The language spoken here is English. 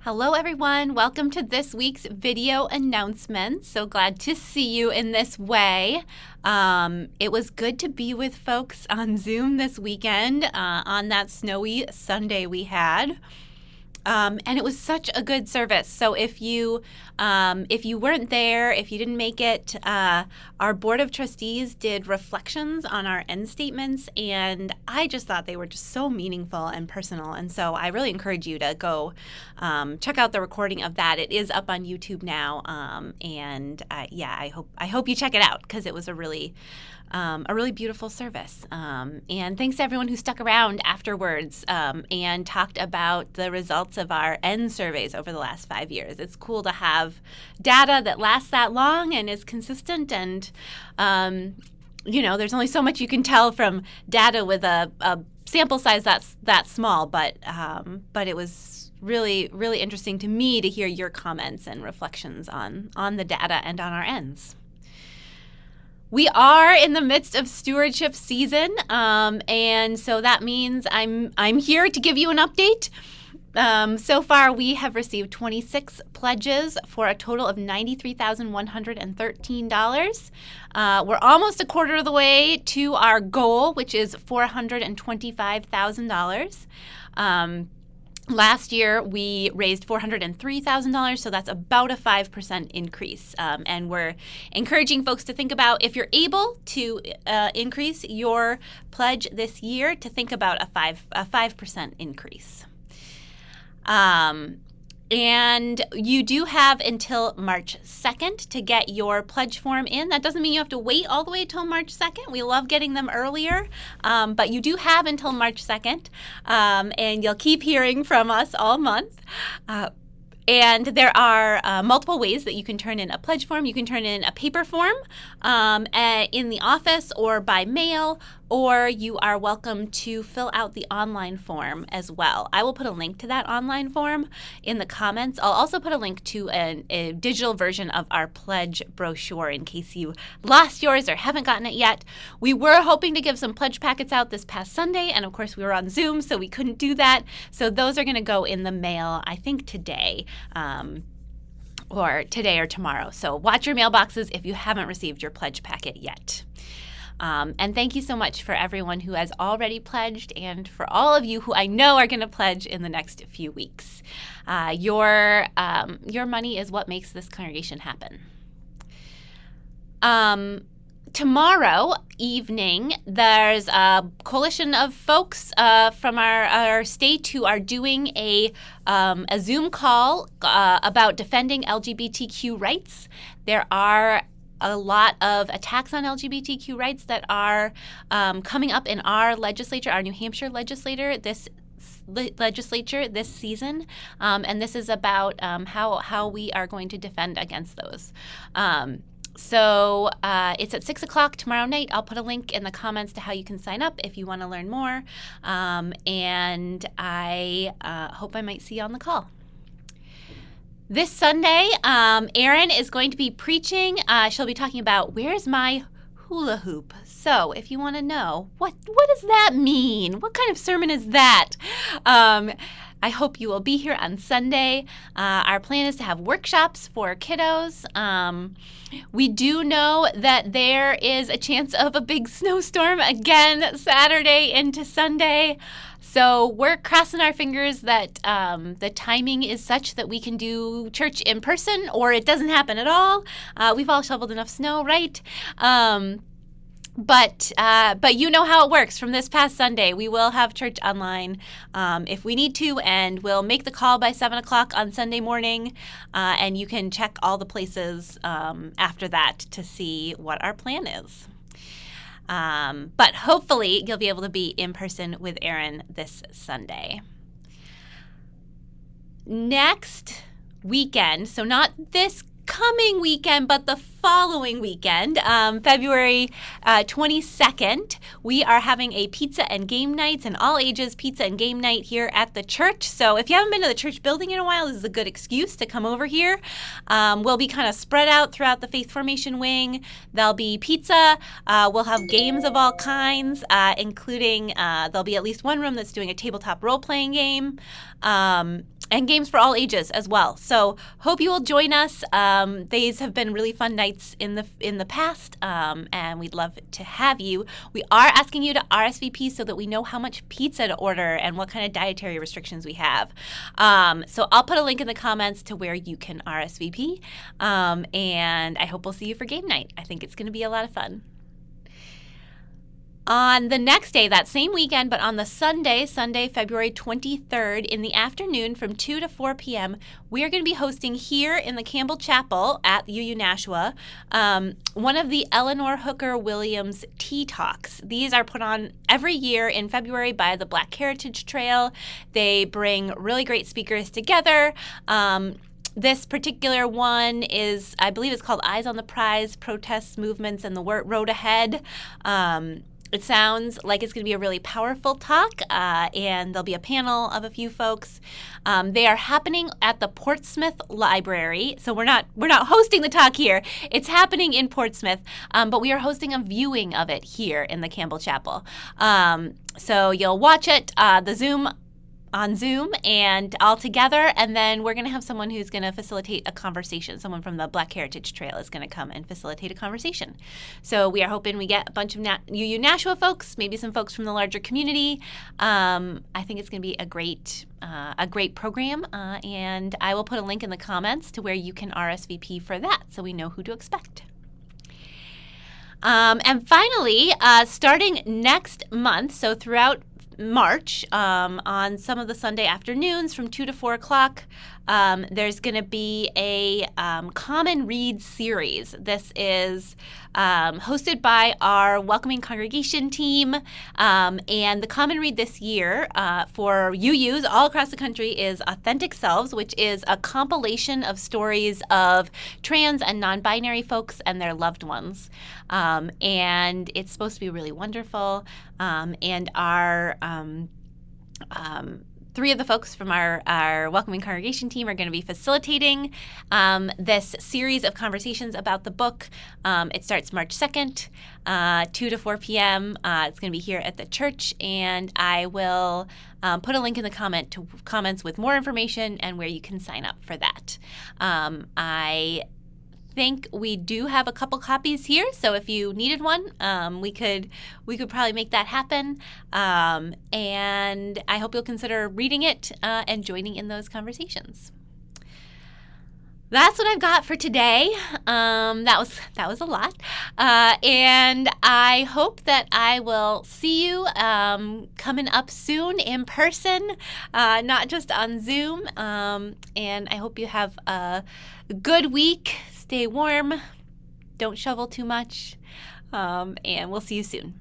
Hello everyone, welcome to this week's video announcement. So glad to see you in this way. It was good to be with folks on Zoom this weekend on that snowy Sunday we had. And it was such a good service. So if you weren't there, if you didn't make it, our Board of Trustees did reflections on our end statements, and I just thought they were just so meaningful and personal. And so I really encourage you to go check out the recording of that. It is up on YouTube now, I hope you check it out because it was a really beautiful service. And thanks to everyone who stuck around afterwards and talked about the results of our end surveys over the last 5 years. It's cool to have data that lasts that long and is consistent. And, there's only so much you can tell from data with a sample size that's that small. But it was really, really interesting to me to hear your comments and reflections on the data and on our ends. We are in the midst of stewardship season, and so that means I'm here to give you an update. So far, we have received 26 pledges for a total of $93,113. We're almost a quarter of the way to our goal, which is $425,000. Last year, we raised $403,000, so that's about a 5% increase. And we're encouraging folks to think about, if you're able to increase your pledge this year, to think about a 5% increase. And you do have until March 2nd to get your pledge form in. That doesn't mean you have to wait all the way till March 2nd. We love getting them earlier, but you do have until March 2nd, and you'll keep hearing from us all month. And there are multiple ways that you can turn in a pledge form. You can turn in a paper form in the office or by mail, or you are welcome to fill out the online form as well. I will put a link to that online form in the comments. I'll also put a link to a digital version of our pledge brochure in case you lost yours or haven't gotten it yet. We were hoping to give some pledge packets out this past Sunday, and of course we were on Zoom, so we couldn't do that. So those are going to go in the mail, I think today. Or today or tomorrow. So watch your mailboxes if you haven't received your pledge packet yet. And thank you so much for everyone who has already pledged, and for all of you who I know are going to pledge in the next few weeks. Your money is what makes this congregation happen. Tomorrow evening, there's a coalition of folks from our state who are doing a Zoom call about defending LGBTQ rights. There are a lot of attacks on LGBTQ rights that are coming up in our legislature, our New Hampshire legislature this season, and this is about how we are going to defend against those. So it's at 6 o'clock tomorrow night. I'll put a link in the comments to how you can sign up if you want to learn more. And I hope I might see you on the call. This Sunday, Erin is going to be preaching. She'll be talking about where's my hula hoop. So if you want to know, what does that mean? What kind of sermon is that? I hope you will be here on Sunday. Our plan is to have workshops for kiddos. We do know that there is a chance of a big snowstorm again Saturday into Sunday. So we're crossing our fingers that the timing is such that we can do church in person, or it doesn't happen at all. We've all shoveled enough snow, right? But you know how it works from this past Sunday. We will have church online if we need to, and we'll make the call by 7 o'clock on Sunday morning, and you can check all the places after that to see what our plan is. But hopefully you'll be able to be in person with Erin this Sunday. Next weekend, so not this coming weekend, but the following weekend, February 22nd, we are having a pizza and game nights, an all ages pizza and game night here at the church. So if you haven't been to the church building in a while, this is a good excuse to come over here. We'll be kind of spread out throughout the Faith Formation wing. There'll be pizza. We'll have games of all kinds, including there'll be at least one room that's doing a tabletop role-playing game. and games for all ages as well. So hope you will join us. These have been really fun nights in the past, and we'd love to have you. We are asking you to RSVP so that we know how much pizza to order and what kind of dietary restrictions we have. So I'll put a link in the comments to where you can RSVP, and I hope we'll see you for game night. I think it's going to be a lot of fun. On the next day, that same weekend, but on the Sunday, February 23rd, in the afternoon from 2 to 4 p.m., we are going to be hosting here in the Campbell Chapel at UU Nashua one of the Eleanor Hooker Williams Tea Talks. These are put on every year in February by the Black Heritage Trail. They bring really great speakers together. This particular one is, I believe it's called Eyes on the Prize, Protests, Movements, and the Road Ahead. It sounds like it's going to be a really powerful talk, and there'll be a panel of a few folks. They are happening at the Portsmouth Library, so we're not hosting the talk here. It's happening in Portsmouth, but we are hosting a viewing of it here in the Campbell Chapel. So you'll watch it, on Zoom and all together, and then we're going to have someone who's going to facilitate a conversation. Someone from the Black Heritage Trail is going to come and facilitate a conversation. So we are hoping we get a bunch of UU Nashua folks, maybe some folks from the larger community. I think it's going to be a great program, and I will put a link in the comments to where you can RSVP for that so we know who to expect. And finally, starting next month, so throughout March, on some of the Sunday afternoons from 2 to 4 o'clock, there's going to be a Common Read series. This is hosted by our Welcoming Congregation team, and the Common Read this year for UUs all across the country is Authentic Selves, which is a compilation of stories of trans and non-binary folks and their loved ones. And it's supposed to be really wonderful, and our three of the folks from our Welcoming Congregation team are going to be facilitating this series of conversations about the book. It starts March 2nd, 2 to 4 p.m. It's going to be here at the church, and I will put a link in the comments with more information and where you can sign up for that. I think we do have a couple copies here, so if you needed one, we could probably make that happen, and I hope you'll consider reading it and joining in those conversations. That's what I've got for today. That was a lot, and I hope that I will see you coming up soon in person, not just on Zoom, and I hope you have a good week. Stay warm, don't shovel too much, and we'll see you soon.